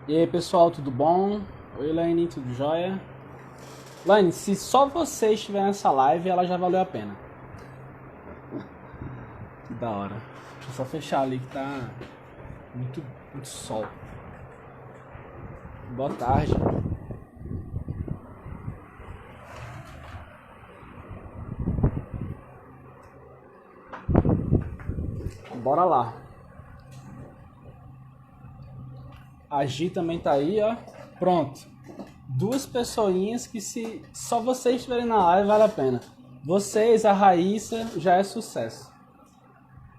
E aí pessoal, tudo bom? Oi Laine, tudo jóia? Laine, se só você estiver nessa live, ela já valeu a pena. Que da hora. Deixa eu só fechar ali que tá muito sol. Boa tarde. Bora lá. A Gi também tá aí, ó. Pronto. Duas pessoinhas que se só vocês estiverem na live vale a pena. Vocês, a Raíssa, já é sucesso.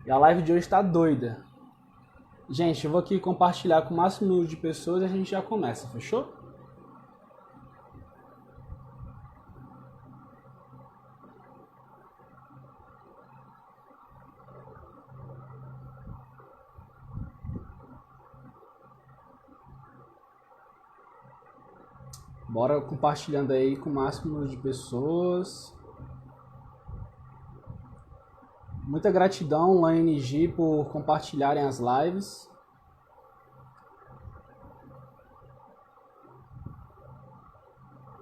E a live de hoje tá doida. Gente, eu vou aqui compartilhar com o máximo número de pessoas e a gente já começa, fechou? Bora compartilhando aí com o máximo número de pessoas. Muita gratidão, Laine e Gi, por compartilharem as lives.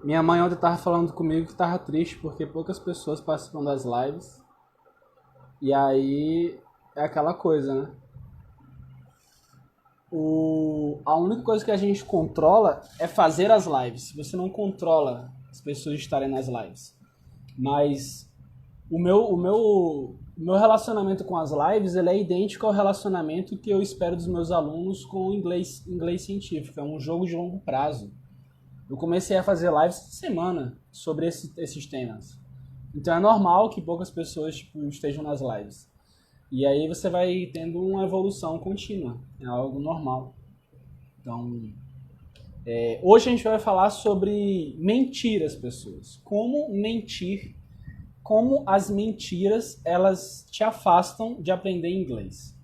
Minha mãe ontem estava falando comigo que estava triste porque poucas pessoas participam das lives. E aí é aquela coisa, né? A única coisa que a gente controla é fazer as lives. Você não controla as pessoas estarem nas lives. Mas o meu relacionamento com as lives ele é idêntico ao relacionamento que eu espero dos meus alunos com inglês científico. É um jogo de longo prazo. Eu comecei a fazer lives essa semana sobre esses temas. Então é normal que poucas pessoas estejam nas lives. E aí você vai tendo uma evolução contínua. É algo normal. Então, hoje a gente vai falar sobre mentir às pessoas. Como mentir, como as mentiras elas te afastam de aprender inglês.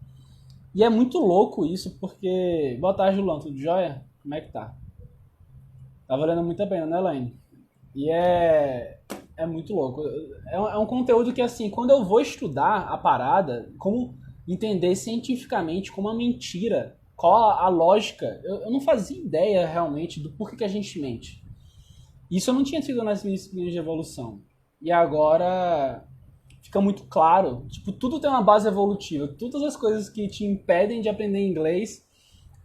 E é muito louco isso, porque... Boa tarde, Luan, tudo jóia? Como é que tá? Tá valendo muito a pena, né, Elaine? E é muito louco. É um conteúdo que, assim, quando eu vou estudar a parada, como entender cientificamente como a mentira, qual a lógica, eu não fazia ideia realmente do porquê que a gente mente. Isso eu não tinha tido nas minhas disciplinas de evolução. E agora fica muito claro. Tipo, tudo tem uma base evolutiva. Todas as coisas que te impedem de aprender inglês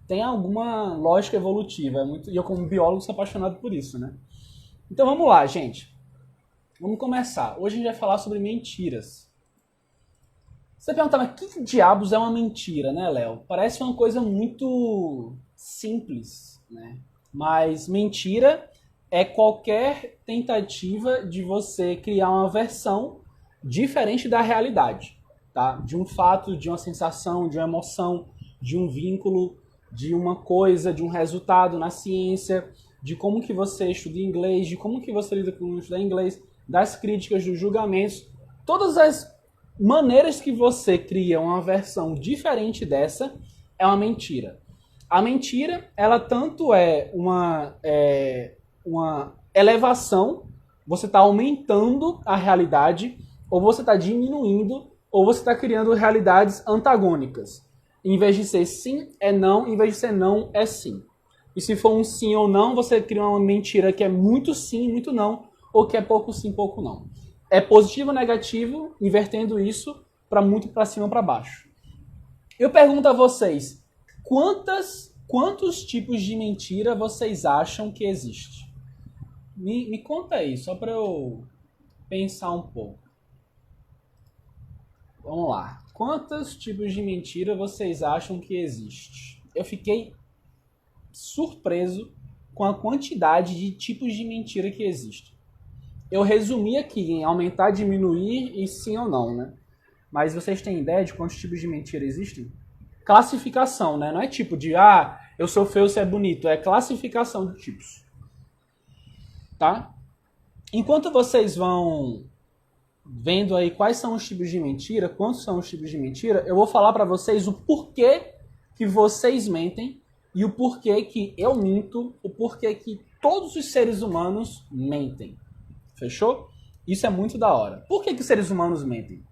tem alguma lógica evolutiva. E eu, como biólogo, sou apaixonado por isso, né? Então vamos lá, gente. Vamos começar. Hoje a gente vai falar sobre mentiras. Você pergunta, mas que diabos é uma mentira, né, Léo? Parece uma coisa muito simples, né? Mas mentira é qualquer tentativa de você criar uma versão diferente da realidade, tá? De um fato, de uma sensação, de uma emoção, de um vínculo, de uma coisa, de um resultado na ciência, de como que você estuda inglês, de como que você lida com estudar inglês, das críticas, dos julgamentos, todas as maneiras que você cria uma versão diferente dessa é uma mentira. A mentira, ela tanto é uma elevação, você está aumentando a realidade, ou você está diminuindo, ou você está criando realidades antagônicas. Em vez de ser sim, é não, em vez de ser não, é sim. E se for um sim ou não, você cria uma mentira que é muito sim, muito não, ou que é pouco sim, pouco não. É positivo ou negativo, invertendo isso para muito para cima ou para baixo. Eu pergunto a vocês, quantos tipos de mentira vocês acham que existe? Me conta aí, só para eu pensar um pouco. Vamos lá. Quantos tipos de mentira vocês acham que existe? Eu fiquei surpreso com a quantidade de tipos de mentira que existe. Eu resumi aqui em aumentar, diminuir e sim ou não, né? Mas vocês têm ideia de quantos tipos de mentira existem? Classificação, né? Não é tipo de, eu sou feio, você é bonito. É classificação de tipos. Tá? Enquanto vocês vão vendo aí quais são os tipos de mentira, quantos são os tipos de mentira, eu vou falar para vocês o porquê que vocês mentem e o porquê que eu minto, o porquê que todos os seres humanos mentem. Fechou? Isso é muito da hora. Por que os seres humanos mentem?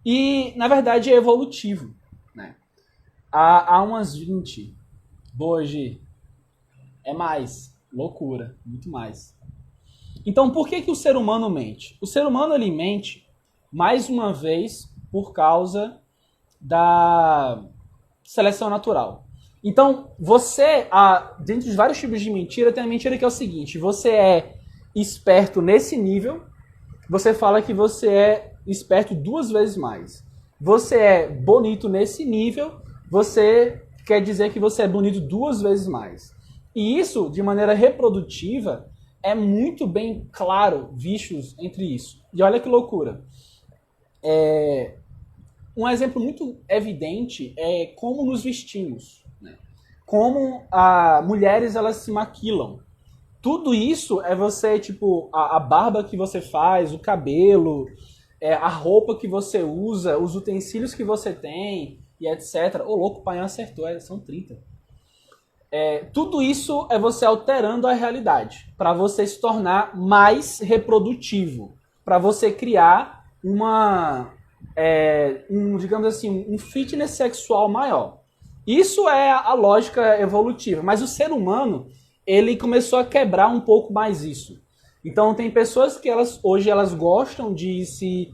E, na verdade, é evolutivo, né? Há umas 20. Hoje é mais. Loucura. Muito mais. Então, por que o ser humano mente? O ser humano, ele mente, mais uma vez, por causa da seleção natural. Então, dentro de vários tipos de mentira, tem a mentira que é o seguinte: você é esperto nesse nível, você fala que você é esperto 2 vezes mais. Você é bonito nesse nível, você quer dizer que você é bonito 2 vezes mais. E isso, de maneira reprodutiva, é muito bem claro vistos entre isso. E olha que loucura. Um exemplo muito evidente é como nos vestimos, né? Como mulheres elas se maquilam. Tudo isso é você, tipo, a barba que você faz, o cabelo, a roupa que você usa, os utensílios que você tem e etc. Ô, louco, o pai acertou, são 30. Tudo isso é você alterando a realidade para você se tornar mais reprodutivo, para você criar digamos assim, um fitness sexual maior. Isso é a lógica evolutiva, mas o ser humano ele começou a quebrar um pouco mais isso. Então tem pessoas que hoje elas gostam de se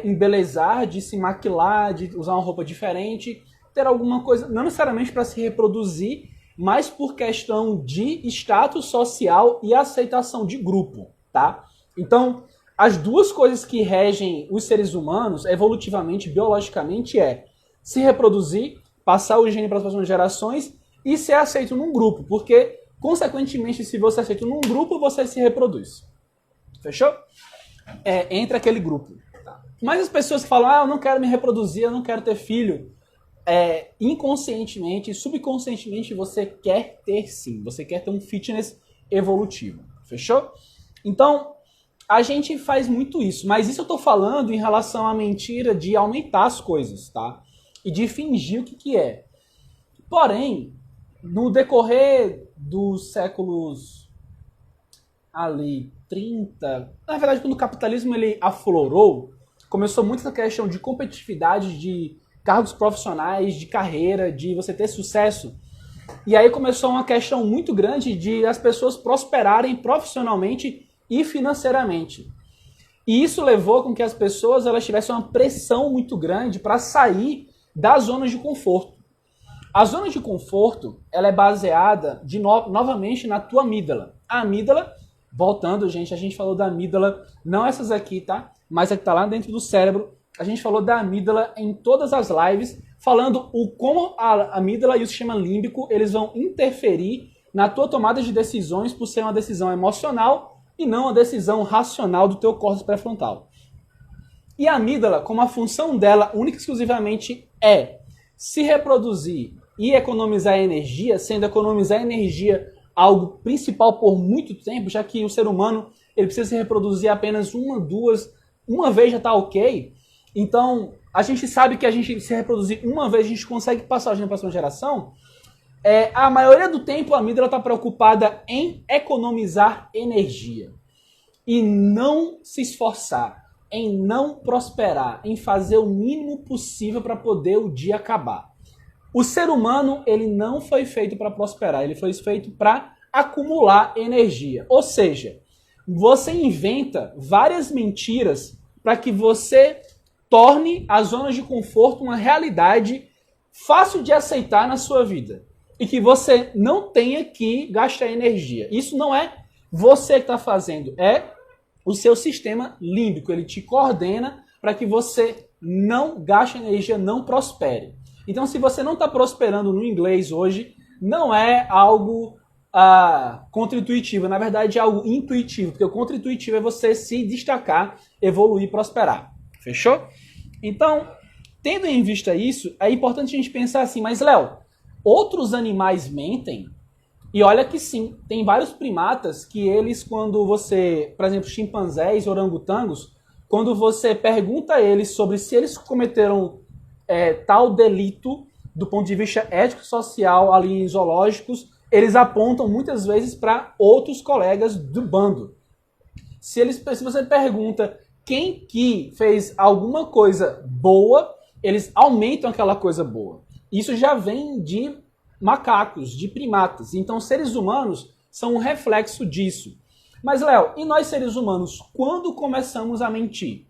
embelezar, de se maquilar, de usar uma roupa diferente, ter alguma coisa, não necessariamente para se reproduzir, mas por questão de status social e aceitação de grupo, tá? Então, as duas coisas que regem os seres humanos, evolutivamente, biologicamente, se reproduzir, passar o gene para as próximas gerações e ser aceito num grupo, porque, consequentemente, se você é aceito num grupo, você se reproduz. Fechou? Entre aquele grupo. Tá? Mas as pessoas que falam, eu não quero me reproduzir, eu não quero ter filho, inconscientemente, subconscientemente, você quer ter sim. Você quer ter um fitness evolutivo. Fechou? Então, a gente faz muito isso. Mas isso eu tô falando em relação à mentira de aumentar as coisas, tá? E de fingir o que é. Porém, no decorrer dos séculos ali 30, na verdade, quando o capitalismo ele aflorou, começou muito essa questão de competitividade, de cargos profissionais, de carreira, de você ter sucesso. E aí começou uma questão muito grande de as pessoas prosperarem profissionalmente e financeiramente. E isso levou com que as pessoas elas tivessem uma pressão muito grande para sair das zonas de conforto. A zona de conforto ela é baseada novamente na tua amígdala. A amígdala, voltando, gente, a gente falou da amígdala, não essas aqui, tá? Mas a que está lá dentro do cérebro. A gente falou da amígdala em todas as lives, falando como a amígdala e o sistema límbico eles vão interferir na tua tomada de decisões por ser uma decisão emocional e não uma decisão racional do teu córtex pré-frontal. E a amígdala, como a função dela única e exclusivamente é se reproduzir e economizar energia, sendo economizar energia algo principal por muito tempo, já que o ser humano ele precisa se reproduzir apenas uma vez já está ok. Então, a gente sabe que a gente se reproduzir uma vez, a gente consegue passar a gene para a próxima geração. A maioria do tempo a amígdala está preocupada em economizar energia e não se esforçar, em não prosperar, em fazer o mínimo possível para poder o dia acabar. O ser humano ele não foi feito para prosperar, ele foi feito para acumular energia. Ou seja, você inventa várias mentiras para que você torne as zonas de conforto uma realidade fácil de aceitar na sua vida. E que você não tenha que gastar energia. Isso não é você que está fazendo, é o seu sistema límbico. Ele te coordena para que você não gaste energia, não prospere. Então, se você não está prosperando no inglês hoje, não é algo contra-intuitivo. Na verdade, é algo intuitivo. Porque o contra-intuitivo é você se destacar, evoluir, prosperar. Fechou? Então, tendo em vista isso, é importante a gente pensar assim, mas Léo, outros animais mentem? E olha que sim, tem vários primatas que eles, quando você, por exemplo, chimpanzés, orangotangos, quando você pergunta a eles sobre se eles cometeram tal delito do ponto de vista ético e social ali em zoológicos, eles apontam muitas vezes para outros colegas do bando. Se você pergunta quem que fez alguma coisa boa, eles aumentam aquela coisa boa. Isso já vem de macacos, de primatas. Então, seres humanos são um reflexo disso. Mas, Léo, e nós seres humanos, quando começamos a mentir?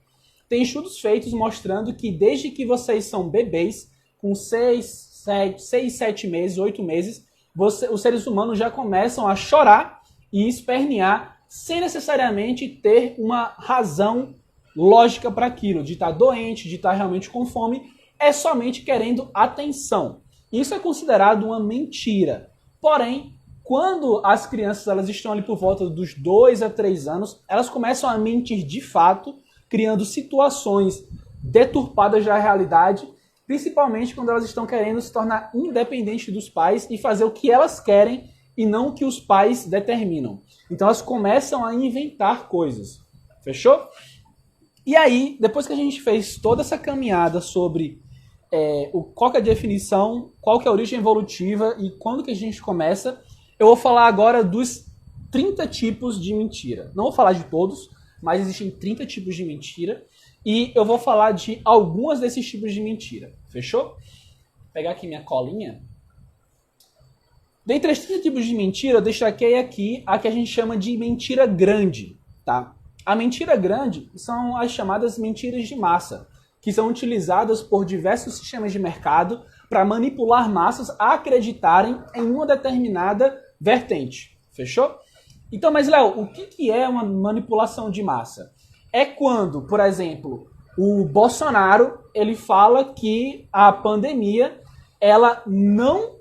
Tem estudos feitos mostrando que desde que vocês são bebês, com 6, 7 meses, 8 meses, os seres humanos já começam a chorar e espernear sem necessariamente ter uma razão lógica para aquilo, de estar doente, de estar realmente com fome, é somente querendo atenção. Isso é considerado uma mentira. Porém, quando as crianças elas estão ali por volta dos 2 a 3 anos, elas começam a mentir de fato, criando situações deturpadas da realidade, principalmente quando elas estão querendo se tornar independentes dos pais e fazer o que elas querem e não o que os pais determinam. Então elas começam a inventar coisas. Fechou? E aí, depois que a gente fez toda essa caminhada sobre qual que é a definição, qual que é a origem evolutiva e quando que a gente começa, eu vou falar agora dos 30 tipos de mentira. Não vou falar de todos, mas existem 30 tipos de mentira. E eu vou falar de algumas desses tipos de mentira. Fechou? Vou pegar aqui minha colinha. Dentre os 30 tipos de mentira, eu destaquei aqui a que a gente chama de mentira grande. Tá? A mentira grande são as chamadas mentiras de massa, que são utilizadas por diversos sistemas de mercado para manipular massas a acreditarem em uma determinada vertente. Fechou? Então, mas Léo, o que é uma manipulação de massa? É quando, por exemplo, o Bolsonaro ele fala que a pandemia ela não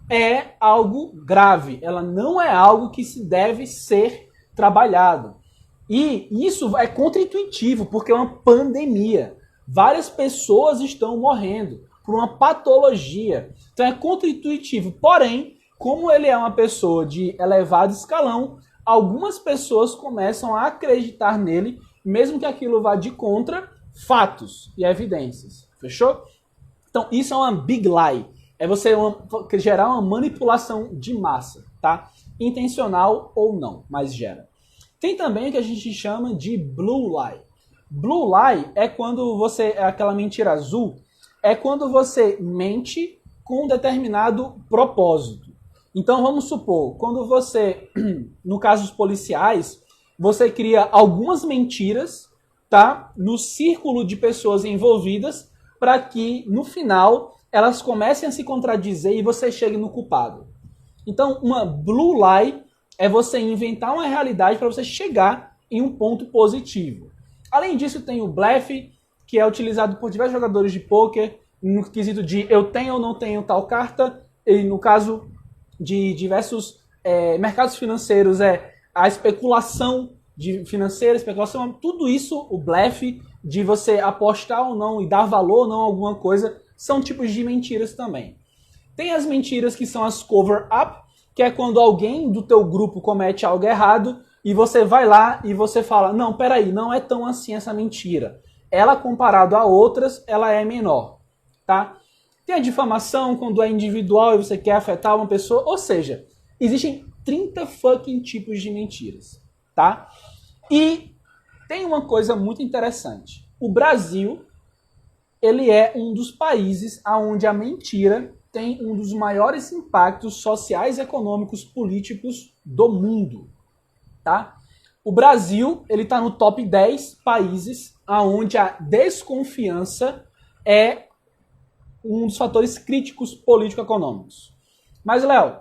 é algo grave, ela não é algo que se deve ser trabalhado. E isso é contraintuitivo, porque é uma pandemia. Várias pessoas estão morrendo por uma patologia. Então é contraintuitivo. Porém, como ele é uma pessoa de elevado escalão, algumas pessoas começam a acreditar nele, mesmo que aquilo vá de contra fatos e evidências. Fechou? Então isso é uma big lie. É você gerar uma manipulação de massa, tá? Intencional ou não, mas gera. Tem também o que a gente chama de blue lie. Blue lie é quando é aquela mentira azul, é quando você mente com um determinado propósito. Então vamos supor, quando você, no caso dos policiais, você cria algumas mentiras, tá, no círculo de pessoas envolvidas, para que no final elas comecem a se contradizer e você chegue no culpado. Então uma blue lie é você inventar uma realidade para você chegar em um ponto positivo. Além disso, tem o blefe, que é utilizado por diversos jogadores de pôquer, no quesito de eu tenho ou não tenho tal carta, e no caso de diversos mercados financeiros, a especulação financeira, especulação, tudo isso, o blefe, de você apostar ou não e dar valor ou não a alguma coisa, são tipos de mentiras também. Tem as mentiras que são as cover-up, que é quando alguém do teu grupo comete algo errado e você vai lá e você fala, não, peraí, não é tão assim essa mentira. Ela, comparado a outras, ela é menor, tá? Tem a difamação, quando é individual e você quer afetar uma pessoa, ou seja, existem 30 fucking tipos de mentiras, tá? E tem uma coisa muito interessante. O Brasil, ele é um dos países onde a mentira tem um dos maiores impactos sociais, econômicos, políticos do mundo, tá? O Brasil, ele está no top 10 países onde a desconfiança é um dos fatores críticos político-econômicos. Mas, Léo,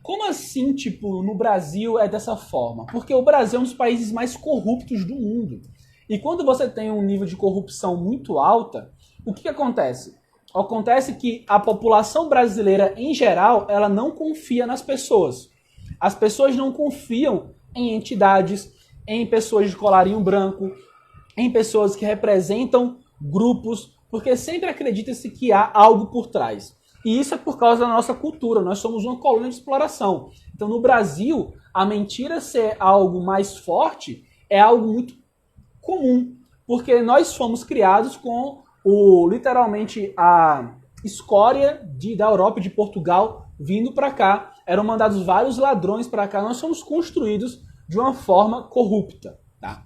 como assim, tipo, no Brasil é dessa forma? Porque o Brasil é um dos países mais corruptos do mundo. E quando você tem um nível de corrupção muito alta, o que acontece? Acontece que a população brasileira, em geral, ela não confia nas pessoas. As pessoas não confiam em entidades, em pessoas de colarinho branco, em pessoas que representam grupos, porque sempre acredita-se que há algo por trás. E isso é por causa da nossa cultura. Nós somos uma colônia de exploração. Então, no Brasil, a mentira ser algo mais forte é algo muito comum, porque nós fomos criados com literalmente a escória da Europa e de Portugal vindo para cá. Eram mandados vários ladrões para cá. Nós somos construídos de uma forma corrupta, tá?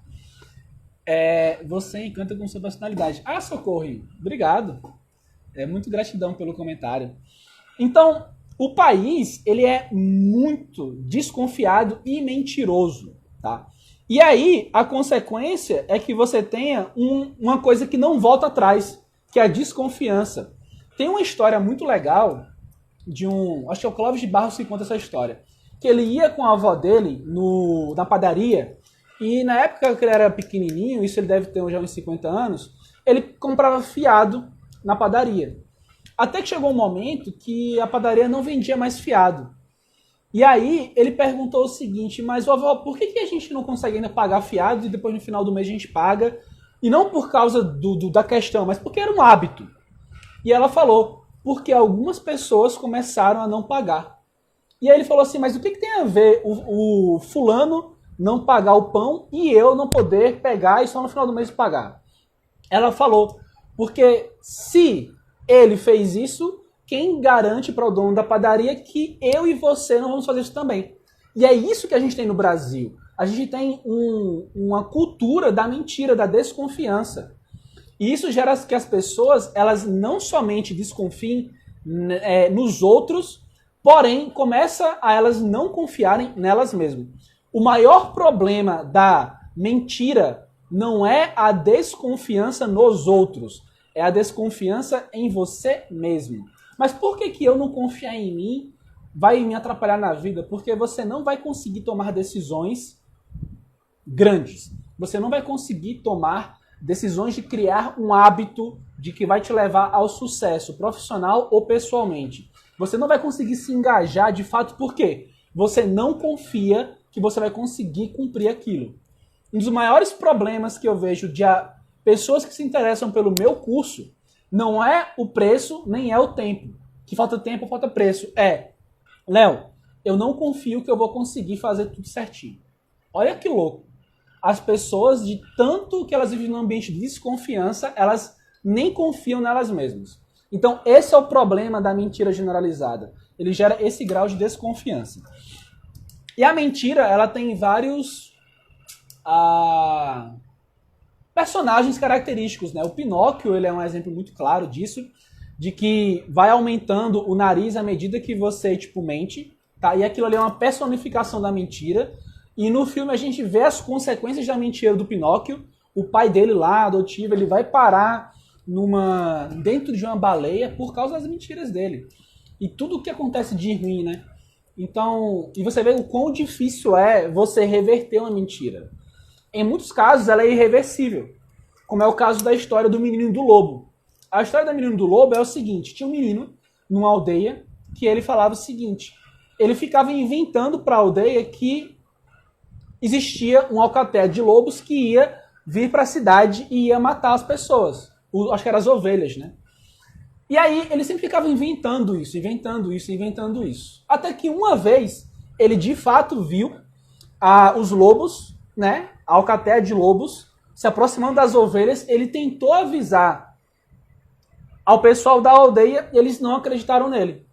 Você encanta com sua personalidade. Ah, Socorro, obrigado. É muito gratidão pelo comentário. Então, o país, ele é muito desconfiado e mentiroso, tá? E aí, a consequência é que você tenha uma coisa que não volta atrás, que é a desconfiança. Tem uma história muito legal de acho que é o Clóvis de Barros que conta essa história, que ele ia com a avó dele na padaria, e na época que ele era pequenininho, isso ele deve ter já uns 50 anos, ele comprava fiado na padaria. Até que chegou um momento que a padaria não vendia mais fiado. E aí ele perguntou o seguinte, mas vovó, por que a gente não consegue ainda pagar fiado e depois no final do mês a gente paga? E não por causa da questão, mas porque era um hábito. E ela falou, porque algumas pessoas começaram a não pagar. E aí ele falou assim, mas o que tem a ver o fulano não pagar o pão e eu não poder pegar e só no final do mês pagar? Ela falou, porque se ele fez isso, quem garante para o dono da padaria que eu e você não vamos fazer isso também? E é isso que a gente tem no Brasil. A gente tem uma cultura da mentira, da desconfiança. E isso gera que as pessoas, elas não somente desconfiem nos outros, porém, começa a elas não confiarem nelas mesmas. O maior problema da mentira não é a desconfiança nos outros, é a desconfiança em você mesmo. Mas por que eu não confiar em mim vai me atrapalhar na vida? Porque você não vai conseguir tomar decisões grandes. Você não vai conseguir tomar decisões de criar um hábito de que vai te levar ao sucesso profissional ou pessoalmente. Você não vai conseguir se engajar de fato porque você não confia que você vai conseguir cumprir aquilo. Um dos maiores problemas que eu vejo de pessoas que se interessam pelo meu curso não é o preço, nem é o tempo. Que falta tempo, falta preço. Léo, eu não confio que eu vou conseguir fazer tudo certinho. Olha que louco. As pessoas, de tanto que elas vivem num ambiente de desconfiança, elas nem confiam nelas mesmas. Então, esse é o problema da mentira generalizada. Ele gera esse grau de desconfiança. E a mentira, ela tem vários personagens característicos, né? O Pinóquio, ele é um exemplo muito claro disso, de que vai aumentando o nariz à medida que você, mente, tá? E aquilo ali é uma personificação da mentira. E no filme a gente vê as consequências da mentira do Pinóquio. O pai dele lá, adotivo, ele vai parar dentro de uma baleia por causa das mentiras dele. E tudo o que acontece de ruim, né? Então, e você vê o quão difícil é você reverter uma mentira. Em muitos casos ela é irreversível, como é o caso da história do menino do lobo. A história do menino do lobo é o seguinte, tinha um menino numa aldeia que ele falava o seguinte, ele ficava inventando para a aldeia que existia um alcateia de lobos que ia vir para a cidade e ia matar as pessoas. Acho que eram as ovelhas, né? E aí ele sempre ficava inventando isso. Até que uma vez ele de fato viu os lobos, né? A alcateia de lobos se aproximando das ovelhas. Ele tentou avisar ao pessoal da aldeia e eles não acreditaram nele.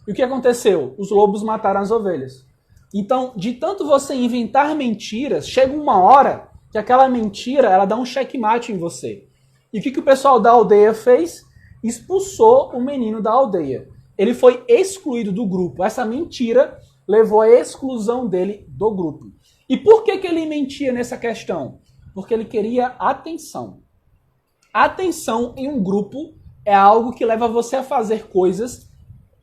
E o que aconteceu? Os lobos mataram as ovelhas. Então, de tanto você inventar mentiras, chega uma hora que aquela mentira ela dá um checkmate em você. E o que o pessoal da aldeia fez? Expulsou o menino da aldeia. Ele foi excluído do grupo. Essa mentira levou à exclusão dele do grupo. E por que ele mentia nessa questão? Porque ele queria atenção. Atenção em um grupo é algo que leva você a fazer coisas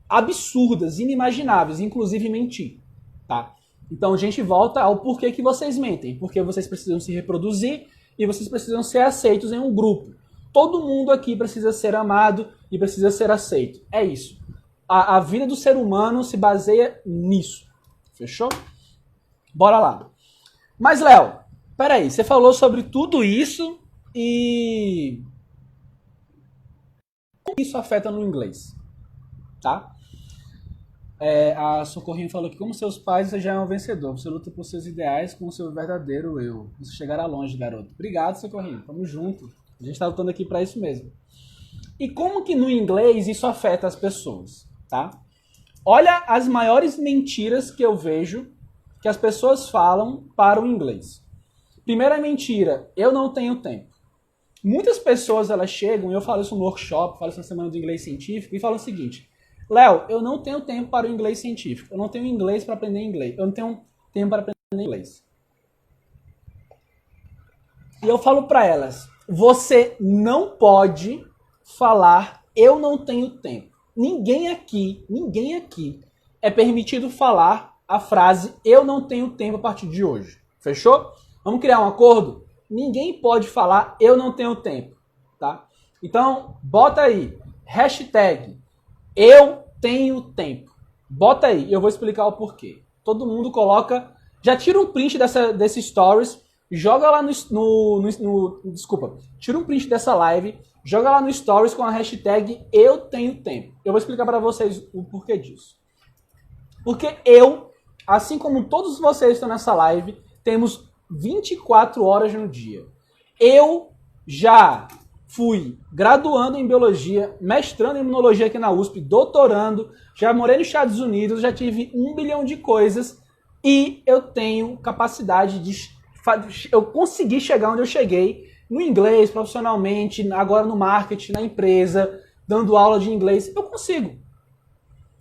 absurdas, inimagináveis, inclusive mentir. Tá? Então a gente volta ao porquê que vocês mentem. Porque vocês precisam se reproduzir e vocês precisam ser aceitos em um grupo. Todo mundo aqui precisa ser amado e precisa ser aceito. É isso. A vida do ser humano se baseia nisso. Fechou? Bora lá. Mas, Léo, peraí, você falou sobre tudo isso e como isso afeta no inglês? Tá? A Socorrinho falou que como seus pais você já é um vencedor. Você luta por seus ideais com o seu verdadeiro eu. Você chegará longe, garoto. Obrigado, Socorrinho. Tamo junto. A gente tá lutando aqui pra isso mesmo. E como que no inglês isso afeta as pessoas, tá? Olha as maiores mentiras que eu vejo que as pessoas falam para o inglês. Primeira mentira, eu não tenho tempo. Muitas pessoas, elas chegam, e eu falo isso no workshop, falo isso na Semana do Inglês Científico, e falam o seguinte: Léo, eu não tenho tempo para o inglês científico, eu não tenho inglês para aprender inglês, eu não tenho tempo para aprender inglês. E eu falo para elas, você não pode falar eu não tenho tempo. Ninguém aqui é permitido falar a frase eu não tenho tempo a partir de hoje. Fechou? Vamos criar um acordo? Ninguém pode falar eu não tenho tempo, tá? Então, bota aí, hashtag eu tenho tempo. Bota aí, eu vou explicar o porquê. Todo mundo coloca, já tira um print desse stories, joga lá desculpa, tira um print dessa live, joga lá no stories com a hashtag eu tenho tempo. Eu vou explicar para vocês o porquê disso. Porque eu, assim como todos vocês que estão nessa live, temos 24 horas no dia. Eu já fui graduando em biologia, mestrando em imunologia aqui na USP, doutorando, já morei nos Estados Unidos, já tive 1 bilhão de coisas e eu tenho capacidade de... Eu consegui chegar onde eu cheguei no inglês, profissionalmente, agora no marketing, na empresa, dando aula de inglês. Eu consigo.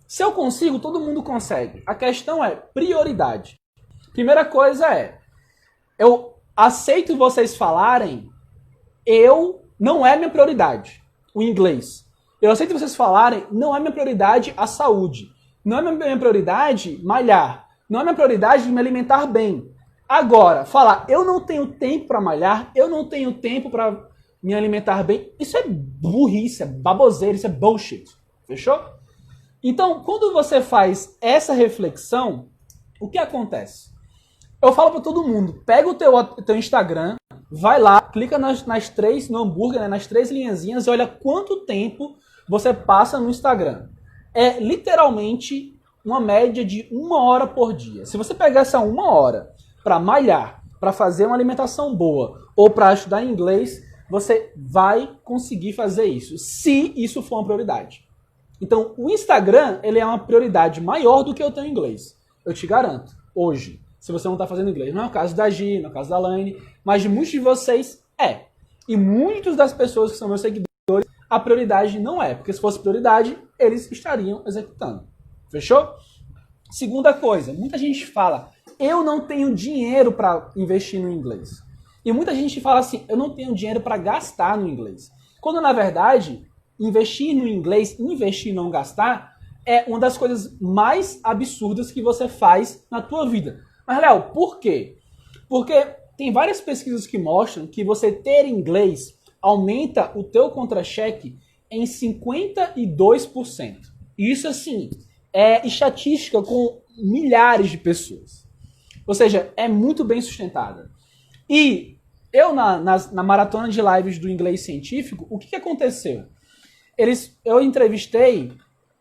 Se eu consigo, todo mundo consegue. A questão é prioridade. Primeira coisa é, eu aceito vocês falarem, não é minha prioridade, o inglês. Eu aceito vocês falarem, não é minha prioridade a saúde. Não é minha prioridade malhar. Não é minha prioridade me alimentar bem. Agora, falar, eu não tenho tempo para malhar, eu não tenho tempo para me alimentar bem, isso é burrice, é baboseira, isso é bullshit. Fechou? Então, quando você faz essa reflexão, o que acontece? Eu falo para todo mundo, pega o teu Instagram, vai lá, clica nas três, no hambúrguer, né, nas 3 linhazinhas e olha quanto tempo você passa no Instagram. É literalmente uma média de 1 hora por dia. Se você pegar essa 1 hora para malhar, para fazer uma alimentação boa ou para estudar inglês, você vai conseguir fazer isso, se isso for uma prioridade. Então, o Instagram, ele é uma prioridade maior do que o teu inglês. Eu te garanto, hoje, se você não está fazendo inglês. Não é o caso da Gi, não é o caso da Laine, mas de muitos de vocês é. E muitas das pessoas que são meus seguidores, a prioridade não é. Porque se fosse prioridade, eles estariam executando. Fechou? Segunda coisa, muita gente fala, eu não tenho dinheiro para investir no inglês. E muita gente fala assim, eu não tenho dinheiro para gastar no inglês. Quando, na verdade, investir no inglês, investir e não gastar, é uma das coisas mais absurdas que você faz na tua vida. Mas, Léo, por quê? Porque tem várias pesquisas que mostram que você ter inglês aumenta o teu contra-cheque em 52%. Isso, assim, é estatística com milhares de pessoas. Ou seja, é muito bem sustentada. E eu, na maratona de lives do inglês científico, o que aconteceu? Eu entrevistei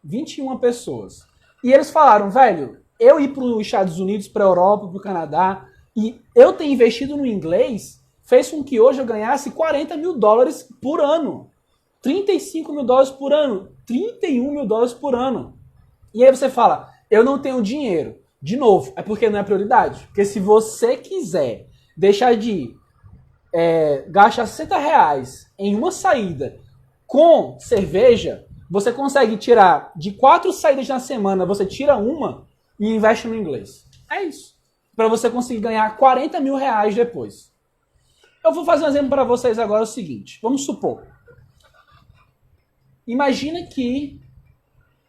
21 pessoas. E eles falaram, velho, eu ir para os Estados Unidos, para a Europa, para o Canadá, e eu ter investido no inglês, fez com que hoje eu ganhasse $40 mil por ano. $35 mil por ano. $31 mil por ano. E aí você fala, eu não tenho dinheiro. De novo, é porque não é prioridade. Porque se você quiser deixar de gastar R$60 em uma saída com cerveja, você consegue tirar de 4 saídas na semana, você tira uma e investe no inglês. É isso. Para você conseguir ganhar R$40 mil depois. Eu vou fazer um exemplo para vocês agora, o seguinte. Vamos supor. Imagina que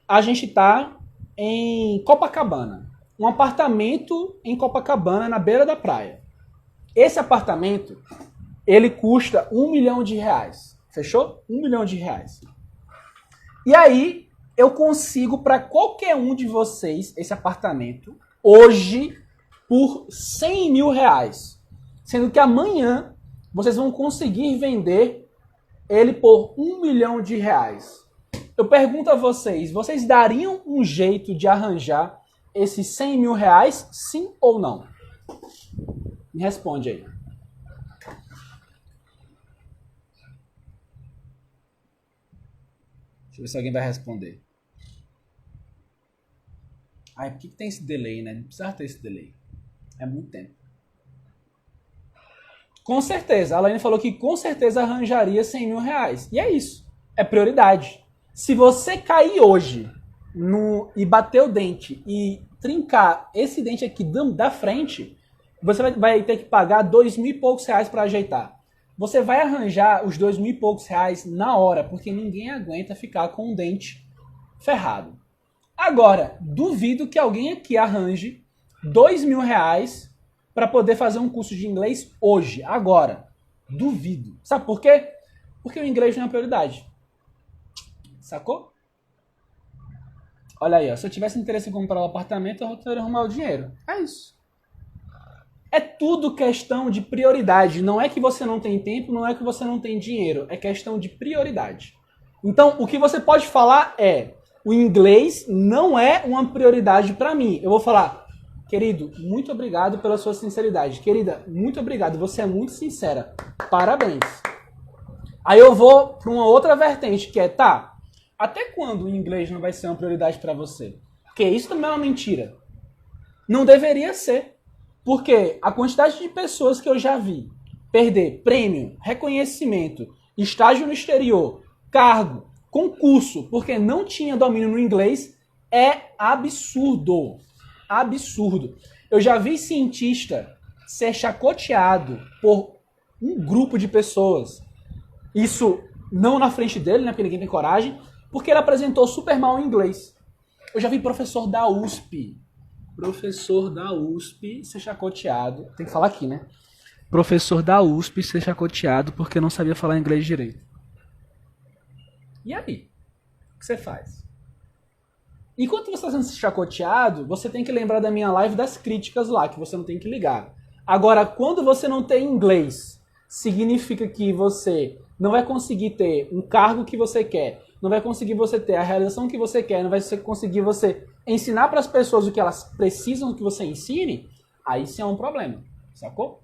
a gente está em Copacabana. Um apartamento em Copacabana, na beira da praia. Esse apartamento, ele custa R$1 milhão. Fechou? R$1 milhão. E aí, eu consigo para qualquer um de vocês esse apartamento hoje por R$100 mil. Sendo que amanhã vocês vão conseguir vender ele por R$1 milhão. Eu pergunto a vocês, vocês dariam um jeito de arranjar esses R$100 mil, sim ou não? Me responde aí. Deixa eu ver se alguém vai responder. Ai, por que tem esse delay, né? Não precisava ter esse delay. É muito tempo. Com certeza. A Laine falou que com certeza arranjaria 100 mil reais. E é isso. É prioridade. Se você cair hoje e bater o dente e trincar esse dente aqui da frente, você vai ter que pagar 2 mil e poucos reais para ajeitar. Você vai arranjar os 2 mil e poucos reais na hora, porque ninguém aguenta ficar com um dente ferrado. Agora, duvido que alguém aqui arranje 2 mil reais para poder fazer um curso de inglês hoje, agora. Duvido. Sabe por quê? Porque o inglês não é prioridade. Sacou? Olha aí, ó. Se eu tivesse interesse em comprar um apartamento, eu teria arrumar o dinheiro. É isso. É tudo questão de prioridade. Não é que você não tem tempo, não é que você não tem dinheiro. É questão de prioridade. Então, o que você pode falar é: o inglês não é uma prioridade para mim. Eu vou falar: querido, muito obrigado pela sua sinceridade. Querida, muito obrigado. Você é muito sincera. Parabéns. Aí eu vou para uma outra vertente, que é: tá, até quando o inglês não vai ser uma prioridade para você? Porque isso também é uma mentira. Não deveria ser. Porque a quantidade de pessoas que eu já vi perder prêmio, reconhecimento, estágio no exterior, cargo, concurso, porque não tinha domínio no inglês, é absurdo. Absurdo. Eu já vi cientista ser chacoteado por um grupo de pessoas. Isso não na frente dele, né, porque ninguém tem coragem, porque ele apresentou super mal em inglês. Eu já vi professor da USP ser chacoteado. Tem que falar aqui, né? Professor da USP ser chacoteado porque não sabia falar inglês direito. E aí? O que você faz? Enquanto você está sendo chacoteado, você tem que lembrar da minha live das críticas lá, que você não tem que ligar. Agora, quando você não tem inglês, significa que você não vai conseguir ter um cargo que você quer, não vai conseguir você ter a realização que você quer, não vai conseguir você ensinar para as pessoas o que elas precisam que você ensine, aí sim é um problema, sacou?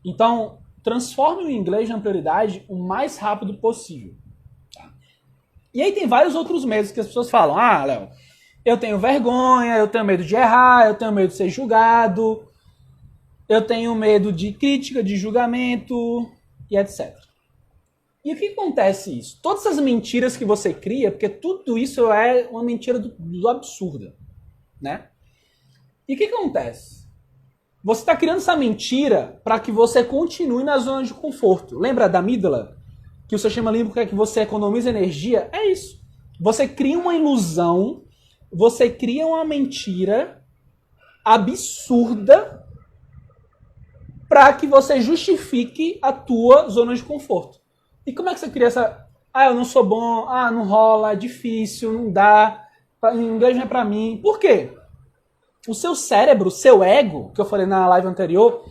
Então, transforme o inglês na prioridade o mais rápido possível. Tá? E aí tem vários outros medos que as pessoas falam: ah, Léo, eu tenho vergonha, eu tenho medo de errar, eu tenho medo de ser julgado, eu tenho medo de crítica, de julgamento e etc. E o que acontece isso? Todas essas mentiras que você cria, porque tudo isso é uma mentira do absurda, né? E o que acontece? Você está criando essa mentira para que você continue na zona de conforto. Lembra da amígdala? Que o seu sistema límbico quer que você economize energia? É isso. Você cria uma ilusão, você cria uma mentira absurda para que você justifique a tua zona de conforto. E como é que você cria essa... ah, eu não sou bom, ah, não rola, é difícil, não dá, inglês não é pra mim. Por quê? O seu cérebro, o seu ego, que eu falei na live anterior,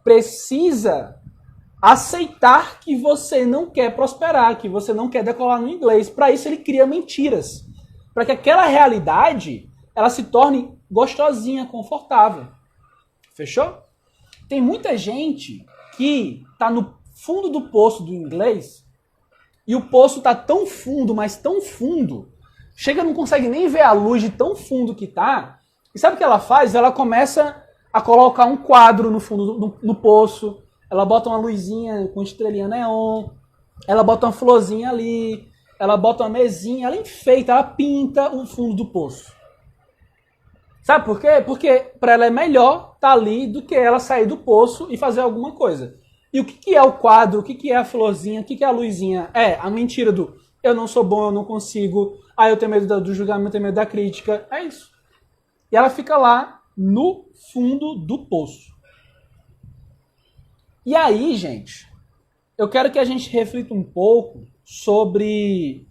precisa aceitar que você não quer prosperar, que você não quer decolar no inglês. Para isso ele cria mentiras. Para que aquela realidade, ela se torne gostosinha, confortável. Fechou? Tem muita gente que tá no fundo do poço do inglês, e o poço tá tão fundo, mas tão fundo, chega, não consegue nem ver a luz de tão fundo que tá, e sabe o que ela faz? Ela começa a colocar um quadro no fundo no poço, ela bota uma luzinha com estrelinha neon, ela bota uma florzinha ali, ela bota uma mesinha, ela enfeita, ela pinta o fundo do poço. Sabe por quê? Porque para ela é melhor estar ali do que ela sair do poço e fazer alguma coisa. E o que é o quadro? O que é a florzinha? O que é a luzinha? É a mentira do eu não sou bom, eu não consigo, eu tenho medo do julgamento, eu tenho medo da crítica. É isso. E ela fica lá no fundo do poço. E aí, gente, eu quero que a gente reflita um pouco sobre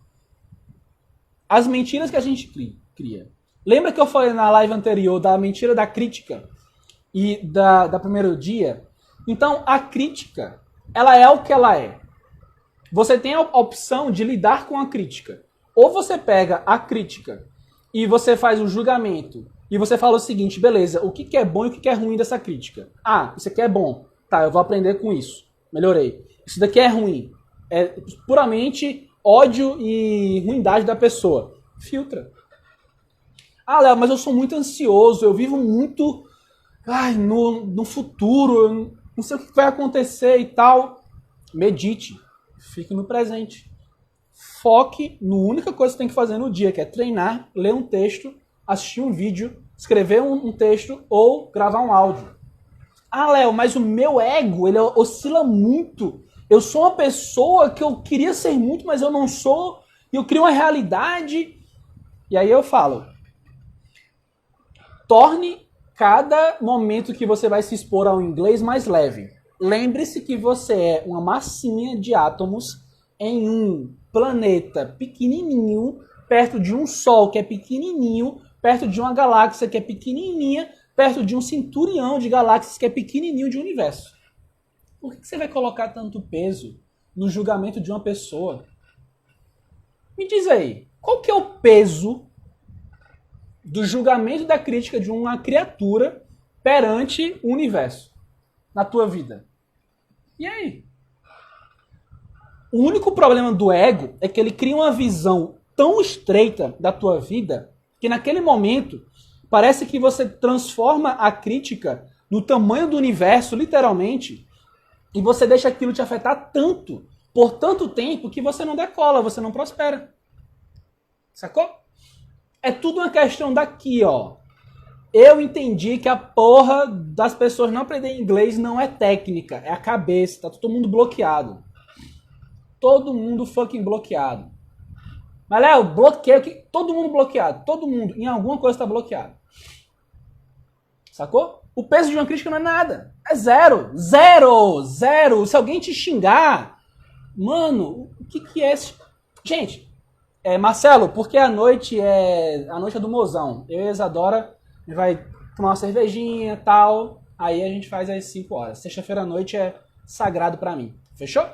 as mentiras que a gente cria. Lembra que eu falei na live anterior da mentira da crítica e da primeiro dia? Então, a crítica, ela é o que ela é. Você tem a opção de lidar com a crítica. Ou você pega a crítica e você faz um julgamento e você fala o seguinte: beleza, o que é bom e o que é ruim dessa crítica? Ah, isso aqui é bom. Tá, eu vou aprender com isso. Melhorei. Isso daqui é ruim. É puramente ódio e ruindade da pessoa. Filtra. Ah, Léo, mas eu sou muito ansioso, eu vivo muito no futuro. não sei o que vai acontecer e tal. Medite. Fique no presente. Foque na única coisa que você tem que fazer no dia, que é treinar, ler um texto, assistir um vídeo, escrever um texto ou gravar um áudio. Ah, Léo, mas o meu ego, ele oscila muito. Eu sou uma pessoa que eu queria ser muito, mas eu não sou. E eu crio uma realidade. E aí eu falo, torne cada momento que você vai se expor ao inglês mais leve. Lembre-se que você é uma massinha de átomos em um planeta pequenininho, perto de um sol que é pequenininho, perto de uma galáxia que é pequenininha, perto de um cinturião de galáxias que é pequenininho de universo. Por que você vai colocar tanto peso no julgamento de uma pessoa? Me diz aí, qual que é o peso do julgamento e da crítica de uma criatura perante o universo na tua vida? E aí? O único problema do ego é que ele cria uma visão tão estreita da tua vida que naquele momento parece que você transforma a crítica no tamanho do universo, literalmente, e você deixa aquilo te afetar tanto, por tanto tempo, que você não decola, você não prospera. Sacou? É tudo uma questão daqui, ó. Eu entendi que a porra das pessoas não aprender inglês não é técnica, é a cabeça, tá todo mundo bloqueado. Todo mundo fucking bloqueado. Mas, Léo, bloqueio que todo mundo bloqueado. Todo mundo, em alguma coisa, está bloqueado. Sacou? O peso de uma crítica não é nada. É zero. Zero. Zero. Se alguém te xingar, mano, o que é esse... Gente, Marcelo, porque a noite é do mozão. Eu e a Isadora, a gente vai tomar uma cervejinha e tal. Aí a gente faz às 5 horas. Sexta-feira à noite é sagrado pra mim. Fechou?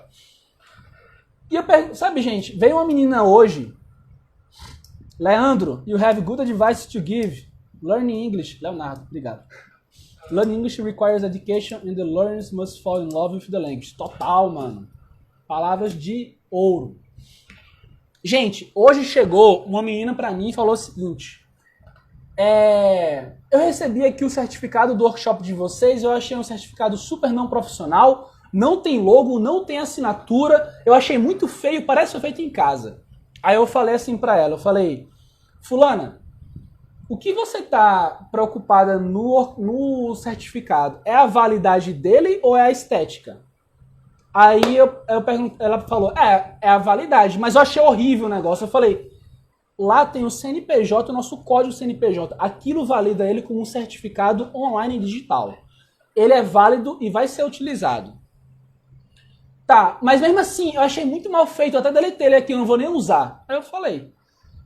E eu pergunto, sabe, gente, veio uma menina hoje, Leandro, you have good advice to give. Learning English, Leonardo, obrigado. Learning English requires education and the learners must fall in love with the language. Total, mano. Palavras de ouro. Gente, hoje chegou uma menina pra mim e falou o seguinte, eu recebi aqui o certificado do workshop de vocês, eu achei um certificado super não profissional, não tem logo, não tem assinatura, eu achei muito feio, parece ser feito em casa. Aí eu falei assim pra ela, eu falei, fulana, o que você tá preocupada no certificado? É a validade dele ou é a estética? Aí eu pergunto, ela falou, é a validade, mas eu achei horrível o negócio. Eu falei, lá tem o CNPJ, o nosso código CNPJ, aquilo valida ele como um certificado online digital. Ele é válido e vai ser utilizado. Tá, mas mesmo assim, eu achei muito mal feito, eu até deletei ele aqui, eu não vou nem usar. Aí eu falei,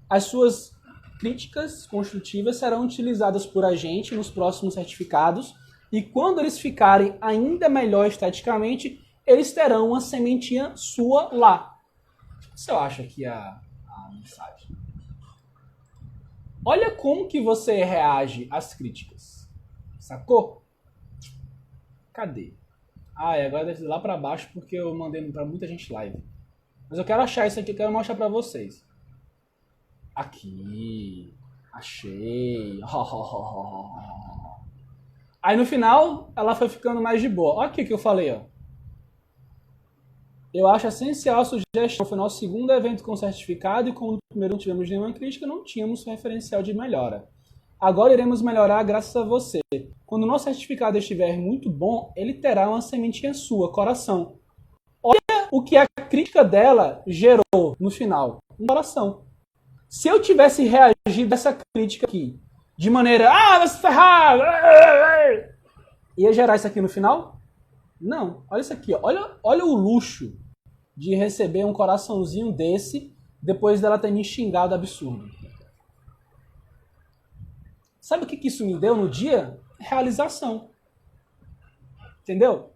as suas críticas construtivas serão utilizadas por a gente nos próximos certificados, e quando eles ficarem ainda melhor esteticamente, eles terão uma sementinha sua lá. O que você acha aqui a mensagem? Olha como que você reage às críticas. Sacou? Cadê? Agora deve ir lá pra baixo porque eu mandei pra muita gente live. Mas eu quero achar isso aqui, eu quero mostrar pra vocês. Aqui. Achei. Aí no final, ela foi ficando mais de boa. Olha aqui que eu falei, ó. Eu acho essencial a sugestão. Foi nosso segundo evento com certificado e como no primeiro não tivemos nenhuma crítica, não tínhamos referencial de melhora. Agora iremos melhorar graças a você. Quando o nosso certificado estiver muito bom, ele terá uma sementinha sua, coração. Olha o que a crítica dela gerou no final. Um coração. Se eu tivesse reagido a essa crítica aqui, de maneira, vai se ferrar, ia gerar isso aqui no final? Não. Olha isso aqui, ó. Olha o luxo de receber um coraçãozinho desse depois dela ter me xingado absurdo. Sabe o que isso me deu no dia? Realização. Entendeu?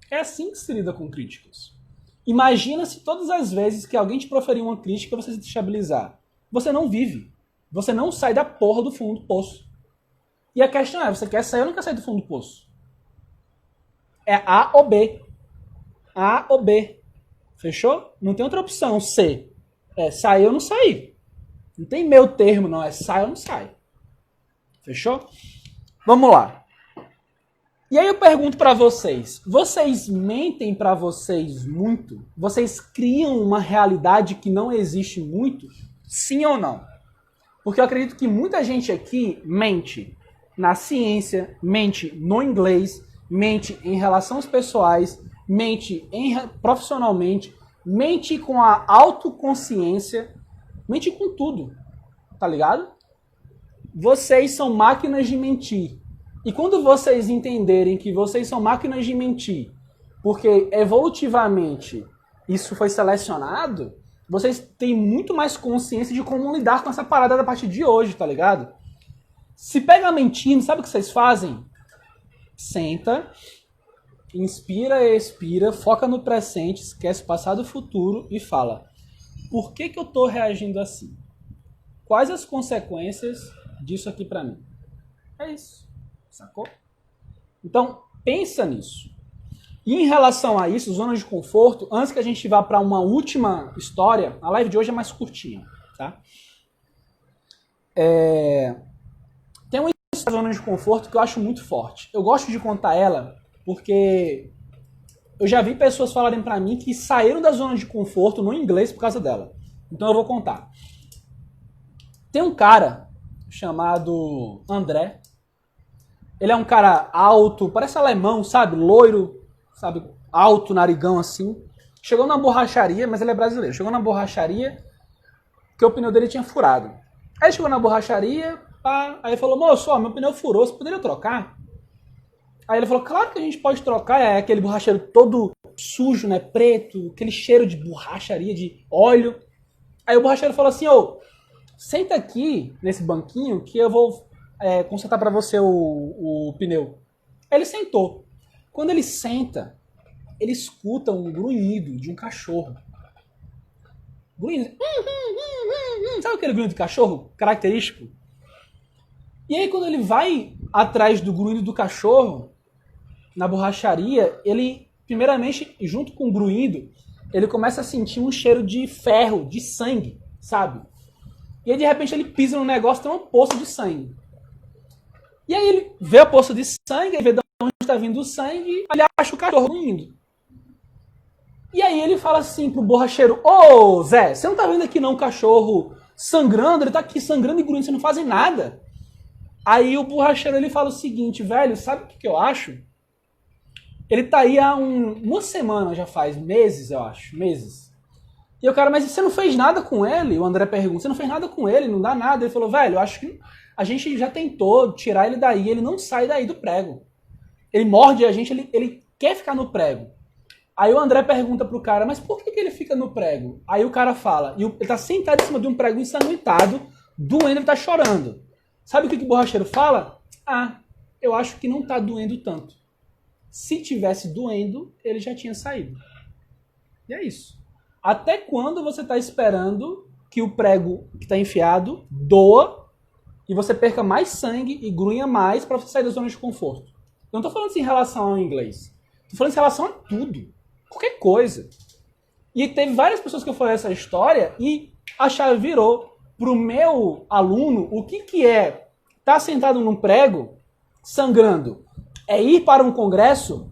É assim que se lida com críticas. Imagina se todas as vezes que alguém te proferir uma crítica você se destabilizar. Você não vive. Você não sai da porra do fundo do poço. E a questão é, você quer sair ou não quer sair do fundo do poço? É A ou B. A ou B. Fechou? Não tem outra opção. C. É sair ou não sair. Não tem meio termo, não. É sai ou não sai. Fechou? Vamos lá. E aí eu pergunto pra vocês, vocês mentem pra vocês muito? Vocês criam uma realidade que não existe muito? Sim ou não? Porque eu acredito que muita gente aqui mente na ciência, mente no inglês, mente em relações pessoais, mente profissionalmente, mente com a autoconsciência, mente com tudo, tá ligado? Vocês são máquinas de mentir. E quando vocês entenderem que vocês são máquinas de mentir, porque evolutivamente isso foi selecionado, vocês têm muito mais consciência de como lidar com essa parada a partir de hoje, tá ligado? Se pega mentindo, sabe o que vocês fazem? Senta, inspira e expira, foca no presente, esquece o passado e o futuro e fala: por que eu tô reagindo assim? Quais as consequências disso aqui pra mim? É isso. Sacou? Então, pensa nisso. E em relação a isso, zona de conforto, antes que a gente vá para uma última história, a live de hoje é mais curtinha, tá? Tem uma zona de conforto que eu acho muito forte. Eu gosto de contar ela porque eu já vi pessoas falarem para mim que saíram da zona de conforto no inglês por causa dela. Então eu vou contar. Tem um cara chamado André. Ele é um cara alto, parece alemão, sabe? Loiro, sabe? Alto, narigão assim. Chegou na borracharia, mas ele é brasileiro. Chegou na borracharia que o pneu dele tinha furado. Aí chegou na borracharia, pá, aí falou: moço, ó, meu pneu furou, você poderia trocar? Aí ele falou: claro que a gente pode trocar. É aquele borracheiro todo sujo, né? Preto, aquele cheiro de borracharia, de óleo. Aí o borracheiro falou assim: ô, senta aqui nesse banquinho que eu vou consertar pra você o pneu. Aí ele sentou. Quando ele senta, ele escuta um grunhido de um cachorro. Grunhido. Sabe aquele grunhido de cachorro característico? E aí quando ele vai atrás do grunhido do cachorro, na borracharia, ele, primeiramente, junto com o grunhido, ele começa a sentir um cheiro de ferro, de sangue, sabe? E aí de repente ele pisa no negócio, tem uma poça de sangue. E aí ele vê a poça de sangue, ele vê de onde está vindo o sangue, ele acha o cachorro indo. E aí ele fala assim pro borracheiro: ô Zé, você não tá vendo aqui não o cachorro sangrando? Ele tá aqui sangrando e grunhindo, você não fazem nada. Aí o borracheiro ele fala o seguinte: velho, sabe o que eu acho? Ele tá aí há uma semana, já faz meses, eu acho, meses. E o cara: mas você não fez nada com ele? O André pergunta: você não fez nada com ele, não dá nada. Ele falou: velho, eu acho que a gente já tentou tirar ele daí, ele não sai daí do prego. Ele morde a gente, ele quer ficar no prego. Aí o André pergunta pro cara: mas por que ele fica no prego? Aí o cara fala, e ele tá sentado em cima de um prego ensanguentado, doendo, ele tá chorando. Sabe o que o borracheiro fala? Ah, eu acho que não tá doendo tanto. Se tivesse doendo, ele já tinha saído. E é isso. Até quando você tá esperando que o prego que tá enfiado doa e você perca mais sangue e grunha mais para você sair da zona de conforto? Eu não tô falando isso em relação ao inglês. Tô falando em relação a tudo. Qualquer coisa. E teve várias pessoas que eu falei essa história e a chave virou. Pro meu aluno, o que é estar sentado num prego, sangrando? É ir para um congresso,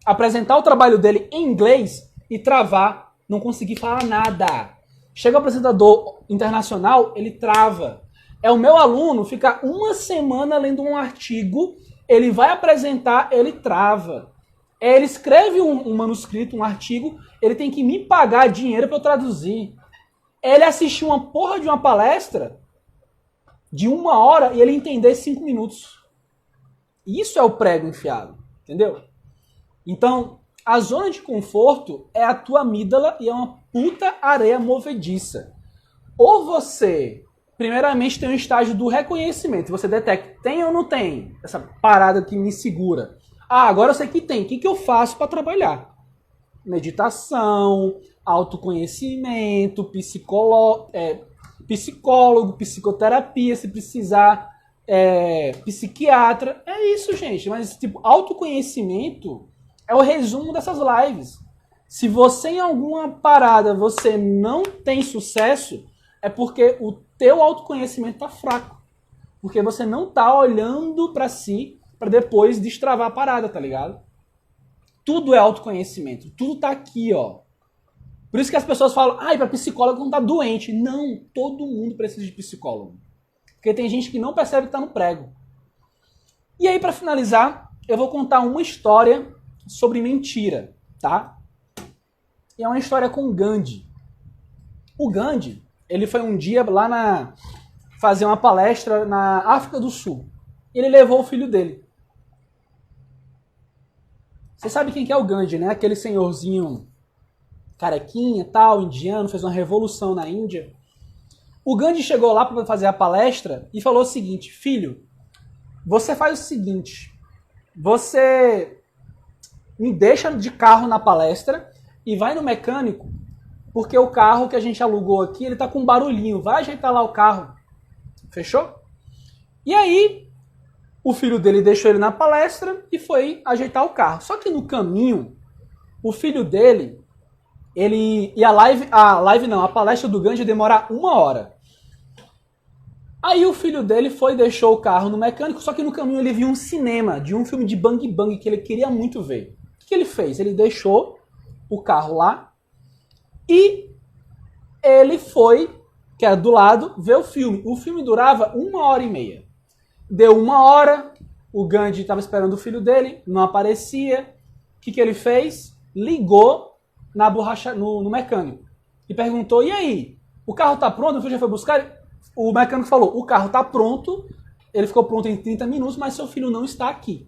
apresentar o trabalho dele em inglês e travar, não conseguir falar nada. Chega o apresentador internacional, ele trava. É o meu aluno ficar uma semana lendo um artigo, ele vai apresentar, ele trava. Ele escreve um manuscrito, um artigo, ele tem que me pagar dinheiro para eu traduzir. Ele assistiu uma porra de uma palestra de 1 hora e ele entender 5 minutos. Isso é o prego enfiado, entendeu? Então, a zona de conforto é a tua amígdala e é uma puta areia movediça. Ou você, primeiramente, tem um estágio do reconhecimento. Você detecta, tem ou não tem essa parada que me segura. Ah, agora eu sei que tem. O que eu faço para trabalhar? Meditação, autoconhecimento, psicólogo, psicoterapia, se precisar, psiquiatra. É isso, gente. Mas, tipo, autoconhecimento é o resumo dessas lives. Se você em alguma parada você não tem sucesso, é porque o teu autoconhecimento tá fraco. Porque você não tá olhando para si pra depois destravar a parada, tá ligado? Tudo é autoconhecimento. Tudo tá aqui, ó. Por isso que as pessoas falam, ai, pra psicólogo não tá doente. Não, todo mundo precisa de psicólogo. Porque tem gente que não percebe que tá no prego. E aí, pra finalizar, eu vou contar uma história sobre mentira, tá? E é uma história com Gandhi. O Gandhi, ele foi um dia lá fazer uma palestra na África do Sul. Ele levou o filho dele. Você sabe quem que é o Gandhi, né? Aquele senhorzinho carequinha, tal, indiano, fez uma revolução na Índia. O Gandhi chegou lá para fazer a palestra e falou o seguinte: filho, você faz o seguinte, você me deixa de carro na palestra e vai no mecânico, porque o carro que a gente alugou aqui, ele tá com um barulhinho, vai ajeitar lá o carro. Fechou? E aí, o filho dele deixou ele na palestra e foi ajeitar o carro. Só que no caminho, o filho dele, a palestra do Gandhi ia demorar 1 hora. Aí o filho dele foi e deixou o carro no mecânico, só que no caminho ele viu um cinema de um filme de Bang Bang que ele queria muito ver. O que ele fez? Ele deixou o carro lá e ele foi, que era do lado, ver o filme. O filme durava 1h30. Deu 1 hora, o Gandhi estava esperando o filho dele, não aparecia. O que ele fez? Ligou no mecânico e perguntou, e aí, o carro tá pronto? O filho já foi buscar? O mecânico falou, o carro tá pronto, ele ficou pronto em 30 minutos, mas seu filho não está aqui.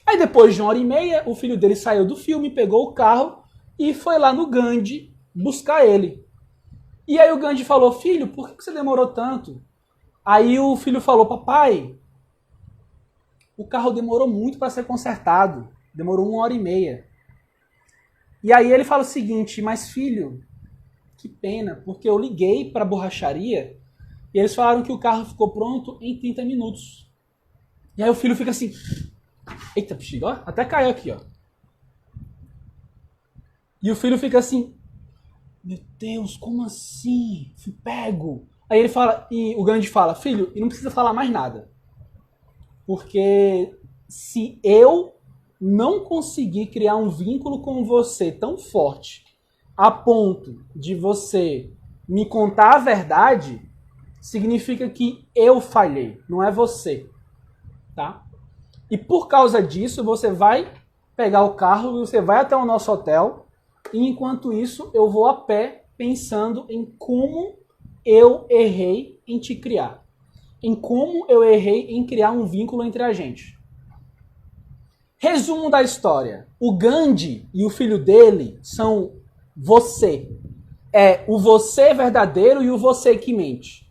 Aí depois de 1h30, o filho dele saiu do filme, pegou o carro e foi lá no Gandhi buscar ele. E aí o Gandhi falou, filho, por que você demorou tanto? Aí o filho falou, papai, o carro demorou muito para ser consertado, demorou 1h30. E aí ele fala o seguinte, mas filho, que pena, porque eu liguei para a borracharia e eles falaram que o carro ficou pronto em 30 minutos. E aí o filho fica assim, eita, bexiga, ó, até caiu aqui, ó. E o filho fica assim, meu Deus, como assim? Fui pego. Aí ele fala, e o Gandhi fala, filho, e não precisa falar mais nada. Porque se eu não conseguir criar um vínculo com você tão forte a ponto de você me contar a verdade, significa que eu falhei, não é você, tá? E por causa disso, você vai pegar o carro, você vai até o nosso hotel, e enquanto isso, eu vou a pé pensando em como eu errei em te criar. Em como eu errei em criar um vínculo entre a gente. Resumo da história. O Gandhi e o filho dele são você. É o você verdadeiro e o você que mente.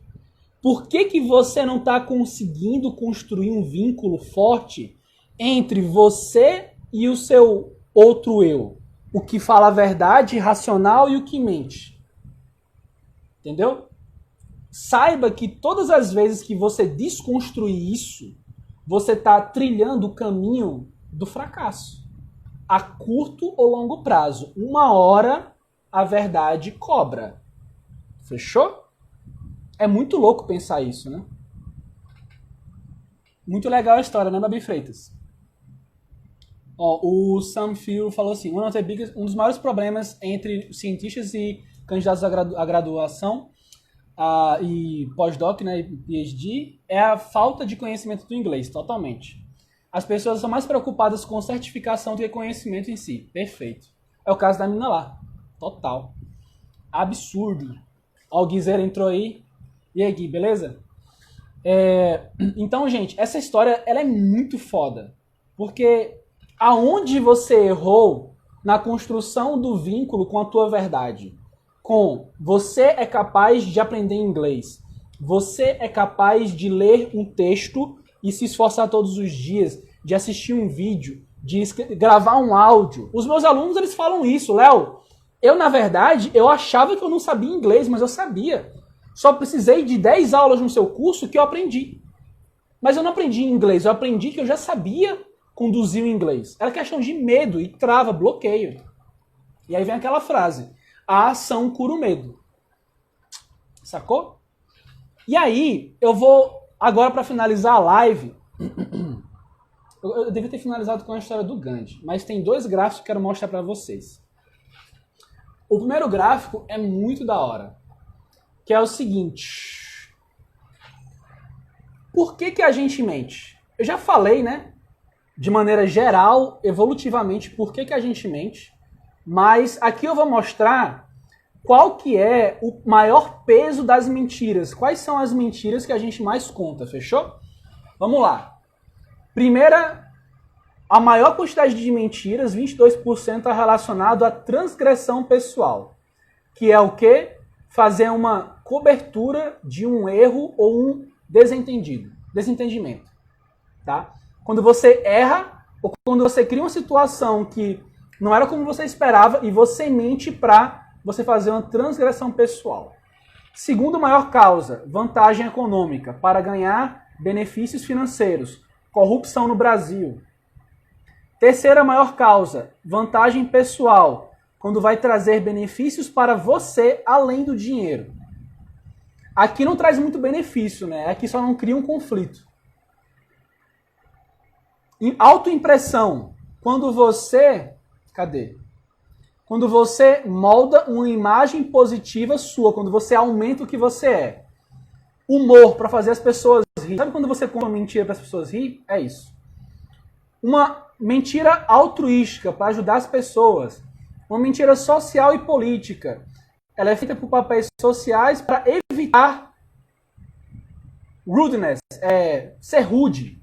Por que você não está conseguindo construir um vínculo forte entre você e o seu outro eu? O que fala a verdade, racional e o que mente. Entendeu? Saiba que todas as vezes que você desconstruir isso, você está trilhando o caminho do fracasso. A curto ou longo prazo. 1 hora, a verdade cobra. Fechou? É muito louco pensar isso, né? Muito legal a história, né, Babi Freitas? Ó, o Sam Field falou assim, um dos maiores problemas entre cientistas e candidatos à graduação e pós-doc, né, e PhD, é a falta de conhecimento do inglês, totalmente. As pessoas são mais preocupadas com certificação do que conhecimento em si. Perfeito. É o caso da mina lá. Total. Absurdo. Ó, o Guizeiro entrou aí. E aí, Gui, beleza? Então, gente, essa história ela é muito foda. Porque aonde você errou na construção do vínculo com a tua verdade? Com você é capaz de aprender inglês. Você é capaz de ler um texto e se esforçar todos os dias, de assistir um vídeo, de gravar um áudio. Os meus alunos, eles falam isso. Léo, eu, na verdade, eu achava que eu não sabia inglês, mas eu sabia. Só precisei de 10 aulas no seu curso que eu aprendi. Mas eu não aprendi inglês, eu aprendi que eu já sabia conduzir o inglês. Era questão de medo e trava, bloqueio. E aí vem aquela frase, a ação cura o medo. Sacou? E aí, eu vou, agora para finalizar a live, Eu devia ter finalizado com a história do Gandhi, mas tem 2 gráficos que eu quero mostrar para vocês. O primeiro gráfico é muito da hora, que é o seguinte. Por que a gente mente? Eu já falei, né? De maneira geral, evolutivamente, por que a gente mente, mas aqui eu vou mostrar qual que é o maior peso das mentiras. Quais são as mentiras que a gente mais conta, fechou? Vamos lá. Primeira, a maior quantidade de mentiras, 22%, é relacionado à transgressão pessoal. Que é o quê? Fazer uma cobertura de um erro ou um desentendimento. Tá? Quando você erra, ou quando você cria uma situação que não era como você esperava e você mente para você fazer uma transgressão pessoal. Segunda maior causa, vantagem econômica, para ganhar benefícios financeiros, corrupção no Brasil. Terceira maior causa, vantagem pessoal, quando vai trazer benefícios para você além do dinheiro. Aqui não traz muito benefício, né? Aqui só não cria um conflito. Autoimpressão, quando você... Cadê? Quando você molda uma imagem positiva sua, quando você aumenta o que você é. Humor, para fazer as pessoas rir. Sabe quando você conta uma mentira para as pessoas rir? É isso. Uma mentira altruística, para ajudar as pessoas. Uma mentira social e política. Ela é feita por papéis sociais para evitar rudeness, ser rude.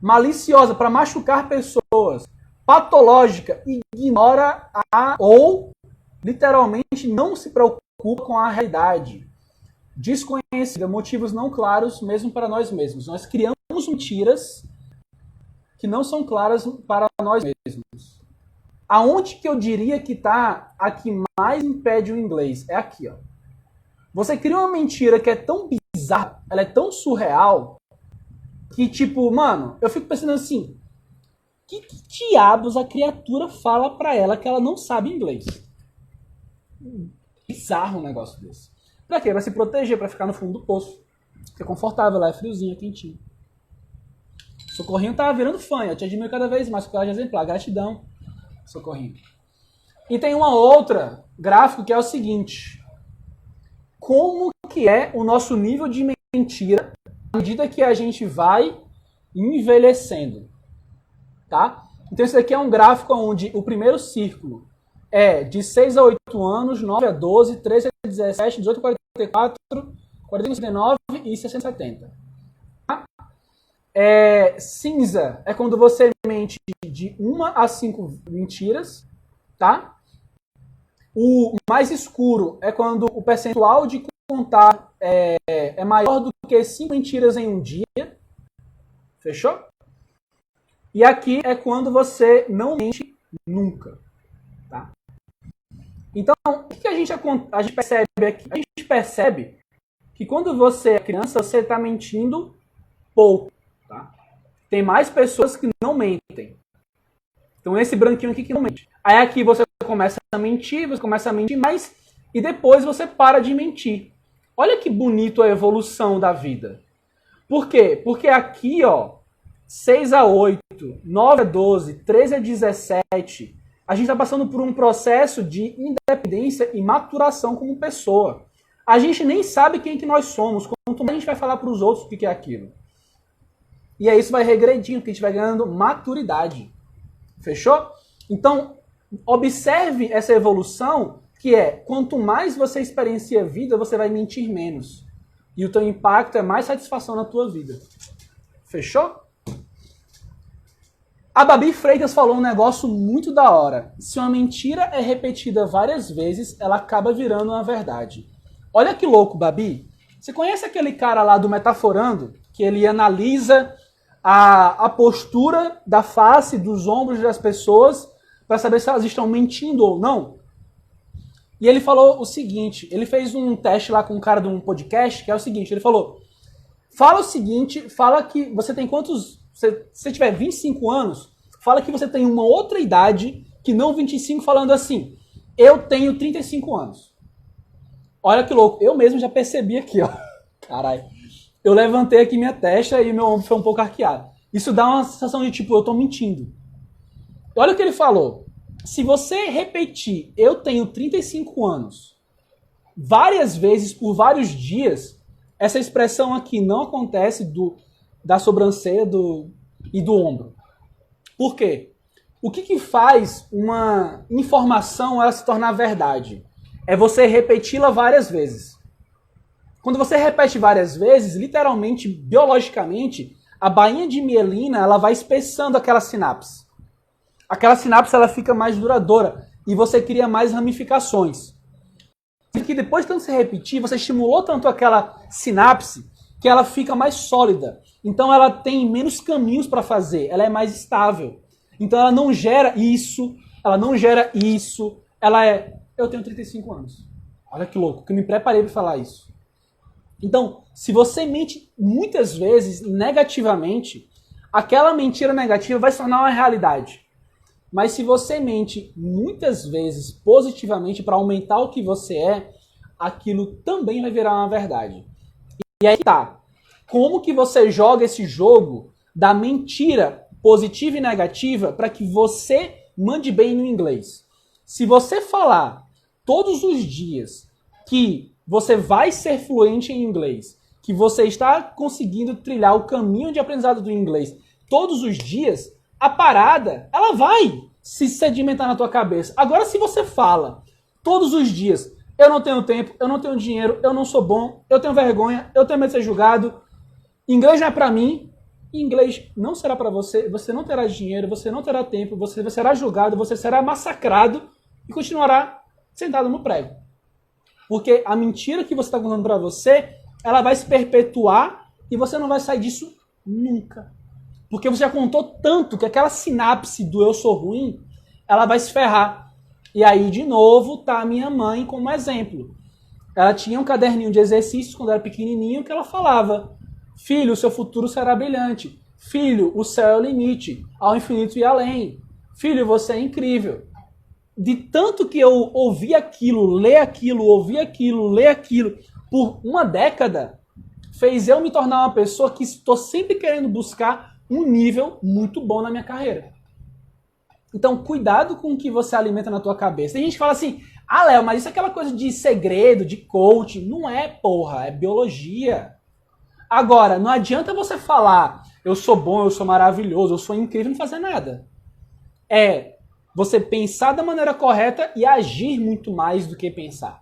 Maliciosa, para machucar pessoas. Patológica, ignora ou literalmente não se preocupa com a realidade. Desconhecida, motivos não claros mesmo para nós mesmos. Nós criamos mentiras que não são claras para nós mesmos. Aonde que eu diria que está a que mais impede o inglês? É aqui, ó. Você cria uma mentira que é tão bizarra, ela é tão surreal, que tipo, mano, eu fico pensando assim, que diabos a criatura fala pra ela que ela não sabe inglês? Bizarro um negócio desse. Pra quê? Pra se proteger, pra ficar no fundo do poço. Fica confortável lá, é friozinho, é quentinho. Socorrinho tava virando fã, eu te admiro cada vez mais, porque ela é exemplar. Gratidão, Socorrinho. E tem uma outra gráfico que é o seguinte. Como que é o nosso nível de mentira à medida que a gente vai envelhecendo? Tá? Então esse daqui é um gráfico onde o primeiro círculo é de 6 a 8 anos, 9 a 12, 13 a 17, 18 a 44, 45 a 59 e 60 a 70. Tá? Cinza é quando você mente de 1 a 5 mentiras. Tá? O mais escuro é quando o percentual de contar é maior do que 5 mentiras em um dia. Fechou? E aqui é quando você não mente nunca. Tá? Então, o que a gente percebe aqui? A gente percebe que quando você é criança, você está mentindo pouco. Tá? Tem mais pessoas que não mentem. Então, esse branquinho aqui que não mente. Aí aqui você começa a mentir mais, e depois você para de mentir. Olha que bonito a evolução da vida. Por quê? Porque aqui, ó, 6 a 8, 9 a 12, 13 a 17, a gente está passando por um processo de independência e maturação como pessoa. A gente nem sabe quem que nós somos, quanto mais a gente vai falar para os outros o que é aquilo. E aí isso vai regredindo, porque a gente vai ganhando maturidade. Fechou? Então, observe essa evolução, que é, quanto mais você experiencia a vida, você vai mentir menos. E o teu impacto é mais satisfação na tua vida. Fechou? A Babi Freitas falou um negócio muito da hora. Se uma mentira é repetida várias vezes, ela acaba virando uma verdade. Olha que louco, Babi. Você conhece aquele cara lá do Metaforando? Que ele analisa a postura da face, dos ombros das pessoas, para saber se elas estão mentindo ou não? E ele falou o seguinte, ele fez um teste lá com um cara de um podcast, que é o seguinte, ele falou, fala o seguinte, fala que você tem quantos... Se você tiver 25 anos, fala que você tem uma outra idade que não 25, falando assim, eu tenho 35 anos. Olha que louco, eu mesmo já percebi aqui, ó. Caralho. Eu levantei aqui minha testa e meu ombro foi um pouco arqueado. isso dá uma sensação de tipo, eu tô mentindo. Olha o que ele falou. Se você repetir, eu tenho 35 anos, várias vezes por vários dias, essa expressão aqui não acontece da sobrancelha e do ombro. Por quê? O que faz uma informação ela se tornar verdade? É você repeti-la várias vezes. Quando você repete várias vezes, literalmente, biologicamente, a bainha de mielina ela vai espessando aquela sinapse. Aquela sinapse ela fica mais duradoura e você cria mais ramificações. Porque depois de tanto você repetir, você estimulou tanto aquela sinapse que ela fica mais sólida. Então ela tem menos caminhos para fazer, ela é mais estável. Então ela não gera isso, ela é... Eu tenho 35 anos. Olha que louco, que eu me preparei para falar isso. Então, se você mente muitas vezes negativamente, aquela mentira negativa vai se tornar uma realidade. Mas se você mente muitas vezes positivamente para aumentar o que você é, aquilo também vai virar uma verdade. E aí tá. Como que você joga esse jogo da mentira positiva e negativa para que você mande bem no inglês? Se você falar todos os dias que você vai ser fluente em inglês, que você está conseguindo trilhar o caminho de aprendizado do inglês todos os dias, a parada, ela vai se sedimentar na tua cabeça. Agora, se você fala todos os dias, eu não tenho tempo, eu não tenho dinheiro, eu não sou bom, eu tenho vergonha, eu tenho medo de ser julgado, inglês não é pra mim, inglês não será pra você, você não terá dinheiro, você não terá tempo, você será julgado, você será massacrado e continuará sentado no prego. Porque a mentira que você está contando pra você, ela vai se perpetuar e você não vai sair disso nunca. Porque você já contou tanto que aquela sinapse do eu sou ruim, ela vai se ferrar. E aí, de novo, tá a minha mãe como exemplo. Ela tinha um caderninho de exercícios quando era pequenininho que ela falava: filho, o seu futuro será brilhante. Filho, o céu é o limite, ao infinito e além. Filho, você é incrível. De tanto que eu ouvi aquilo, ler aquilo, ouvir aquilo, ler aquilo, por uma década, fez eu me tornar uma pessoa que estou sempre querendo buscar um nível muito bom na minha carreira. Então, cuidado com o que você alimenta na tua cabeça. Tem gente que fala assim, Léo, mas isso é aquela coisa de segredo, de coach. Não é, porra, é biologia. Agora, não adianta você falar, eu sou bom, eu sou maravilhoso, eu sou incrível, não fazer nada. É você pensar da maneira correta e agir muito mais do que pensar.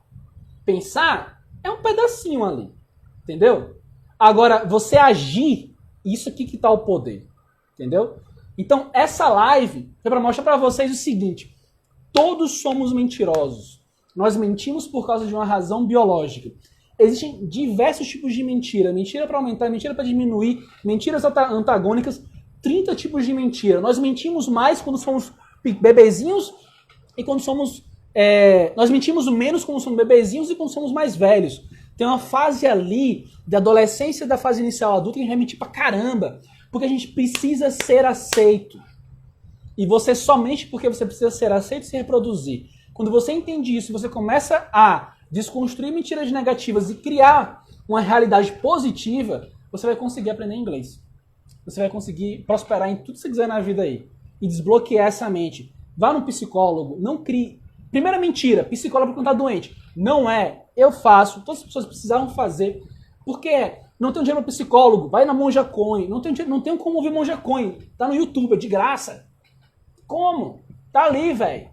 Pensar é um pedacinho ali, entendeu? Agora, você agir, isso aqui que tá o poder, entendeu? Então, essa live foi para mostrar para vocês o seguinte: todos somos mentirosos. Nós mentimos por causa de uma razão biológica. Existem diversos tipos de mentira. Mentira para aumentar, mentira para diminuir, mentiras antagônicas, 30 tipos de mentira. Nós mentimos mais quando somos bebezinhos e quando somos... nós mentimos menos quando somos bebezinhos e quando somos mais velhos. Tem uma fase ali da adolescência e da fase inicial adulta que a gente vai mentir pra caramba. Porque a gente precisa ser aceito. E você somente porque você precisa ser aceito e se reproduzir. Quando você entende isso, você começa a desconstruir mentiras negativas e criar uma realidade positiva, você vai conseguir aprender inglês. Você vai conseguir prosperar em tudo que você quiser na vida aí. E desbloquear essa mente. Vá no psicólogo, não crie... Primeira mentira, psicólogo porque não tá doente. Não é, eu faço, todas as pessoas precisavam fazer. Porque não tenho dinheiro para psicólogo, vai na Monja Coin. Não tenho como ouvir Monja Coin. Tá no YouTube, é de graça. Como? Tá ali, velho.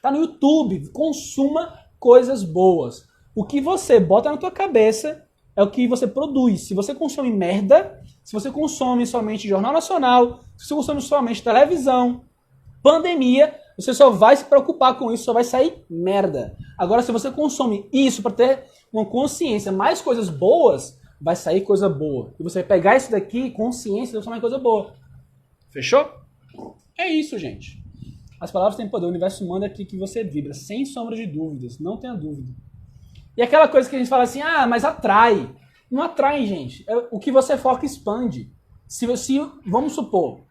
Tá no YouTube. Consuma coisas boas. O que você bota na tua cabeça é o que você produz. Se você consome merda, se você consome somente Jornal Nacional, se você consome somente televisão, pandemia, você só vai se preocupar com isso, só vai sair merda. Agora, se você consome isso para ter uma consciência, mais coisas boas, vai sair coisa boa. E você vai pegar isso daqui, consciência, e transformar em coisa boa. Fechou? É isso, gente. As palavras têm poder. O universo manda aqui que você vibra, sem sombra de dúvidas. Não tenha dúvida. E aquela coisa que a gente fala assim, mas atrai. Não atrai, gente. O que você foca expande. Se vamos supor,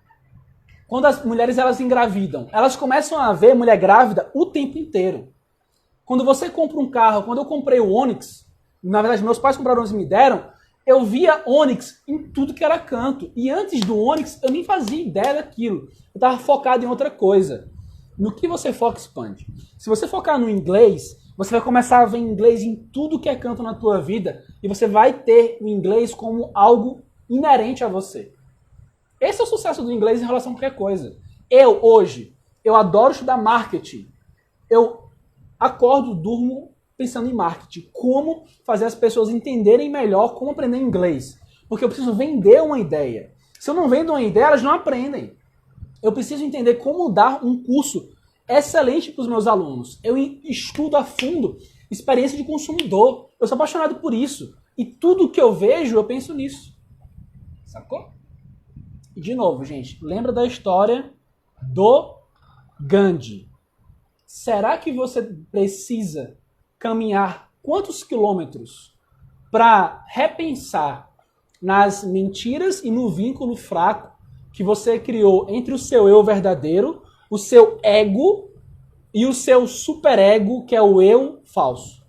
quando as mulheres elas engravidam, elas começam a ver mulher grávida o tempo inteiro. Quando você compra um carro, quando eu comprei o Onix, na verdade meus pais compraram e me deram, Eu via Onyx em tudo que era canto. E antes do Onyx, eu nem fazia ideia daquilo. Eu estava focado em outra coisa. No que você foca, expande. Se você focar no inglês, você vai começar a ver inglês em tudo que é canto na tua vida. E você vai ter o inglês como algo inerente a você. Esse é o sucesso do inglês em relação a qualquer coisa. Hoje, eu adoro estudar marketing. Eu acordo, durmo pensando em marketing. Como fazer as pessoas entenderem melhor como aprender inglês. Porque eu preciso vender uma ideia. Se eu não vendo uma ideia, elas não aprendem. Eu preciso entender como dar um curso excelente para os meus alunos. Eu estudo a fundo experiência de consumidor. Eu sou apaixonado por isso. E tudo que eu vejo, eu penso nisso. Sacou? E de novo, gente, lembra da história do Gandhi. Será que você precisa caminhar quantos quilômetros para repensar nas mentiras e no vínculo fraco que você criou entre o seu eu verdadeiro, o seu ego e o seu superego, que é o eu falso?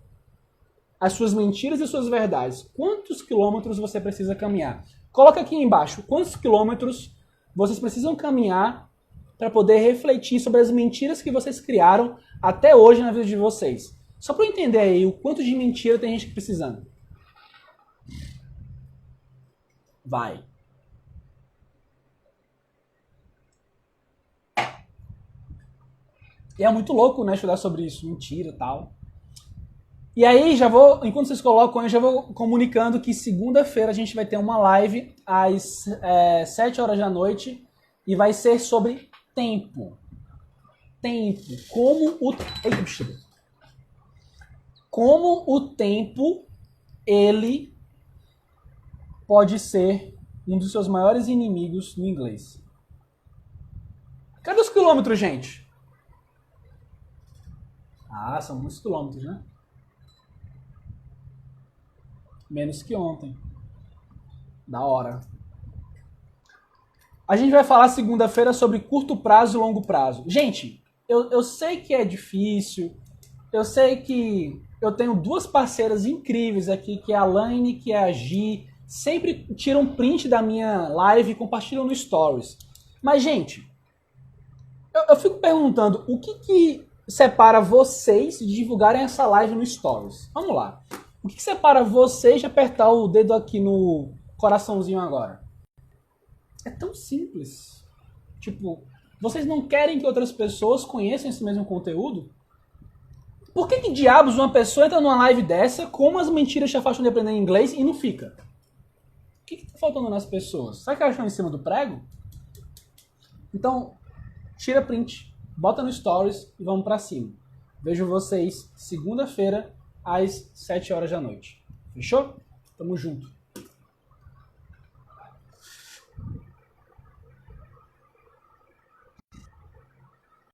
As suas mentiras e suas verdades. Quantos quilômetros você precisa caminhar? Coloca aqui embaixo. Quantos quilômetros vocês precisam caminhar para poder refletir sobre as mentiras que vocês criaram até hoje na vida de vocês? Só para eu entender aí o quanto de mentira tem gente precisando. Vai. E é muito louco, né, estudar sobre isso, mentira e tal. E aí, já vou, enquanto vocês colocam, eu já vou comunicando que segunda-feira a gente vai ter uma live às 7 horas da noite e vai ser sobre tempo. Tempo. Como o tempo, ele pode ser um dos seus maiores inimigos no inglês. Cadê os quilômetros, gente? Ah, são muitos quilômetros, né? Menos que ontem. Da hora. A gente vai falar segunda-feira sobre curto prazo e longo prazo. Gente, eu sei que é difícil. Eu sei que eu tenho duas parceiras incríveis aqui, que é a Laine, que é a Gi. Sempre tiram print da minha live e compartilham no Stories. Mas, gente, eu fico perguntando, o que separa vocês de divulgarem essa live no Stories? Vamos lá. O que separa vocês de apertar o dedo aqui no coraçãozinho agora? É tão simples. Tipo, vocês não querem que outras pessoas conheçam esse mesmo conteúdo? Por que diabos uma pessoa entra numa live dessa, como as mentiras te afastam de aprender inglês e não fica? O que tá faltando nas pessoas? Será que elas estão em cima do prego? Então, tira print, bota no Stories e vamos pra cima. Vejo vocês segunda-feira às 7 horas da noite. Fechou? Tamo junto.